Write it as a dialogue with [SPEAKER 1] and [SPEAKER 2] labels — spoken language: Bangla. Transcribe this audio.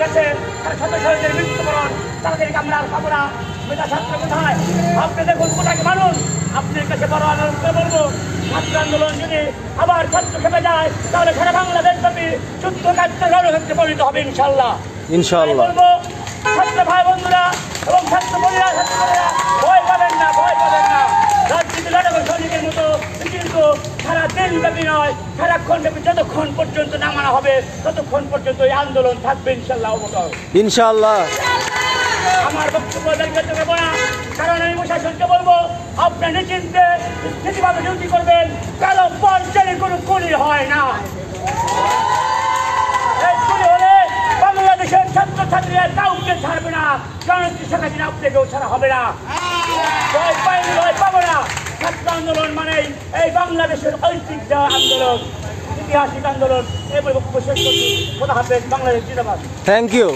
[SPEAKER 1] গেছে, তারা শত শহীদের মৃত্যুবরণ, তাদেরকে আমরা আর পাবো না। মেধা ছাত্র কোথায়? আপনি দেখুন কোথাকে মানুষ। আপনার কাছে বড় আন্দোলন করে বলবো, ছাত্র আন্দোলন যদি আবার ছাত্র খেপে যায়, তাহলে সারা বাংলাদেশ ব্যাপী যুদ্ধ কার্যে রণক্ষেত্রে পরিণত হবে ইনশাল্লাহ।
[SPEAKER 2] ইনশাআল্লাহ।
[SPEAKER 1] বলবো ছাত্র ভাই বন্ধুরা এবং ছাত্র বোনেরা, ভয় পাবেন না, ভয় পাবেন না। রাজনীতি লড়াকর সৈনিকের মতো কিন্তু সারা দিন ব্যাপী নয়, সারাক্ষণ ব্যাপী যতক্ষণ পর্যন্ত নামানো হবে ততক্ষণ পর্যন্ত এই আন্দোলন থাকবে ইনশাল্লাহ।
[SPEAKER 2] ইনশাআল্লাহ।
[SPEAKER 1] আমার বক্তব্য দীর্ঘায়িত করবো না, কারণ আমি প্রশাসনকে বলবো আপনার নিশ্চিন্তে স্থিতিভাবে ডিউটি করবেন, কারো পর্যায়ে কোনো কুলি হয় না। এই কুলি হলে বাংলাদেশের ছাত্রছাত্রীরা কাউকে ছাড়বে না, কারণ শেখ হাসিনা আপনাকেও ছাড়া হবে না। ভয় পাইনি, ভয় পাবো না। ছাত্র আন্দোলন মানেই এই বাংলাদেশের ঐতিহ্য আন্দোলন, ঐতিহাসিক আন্দোলন। এই বক্তব্য শেষ করছি। খোদা হাফেজ। বাংলাদেশ জিন্দাবাদ।
[SPEAKER 2] Thank you.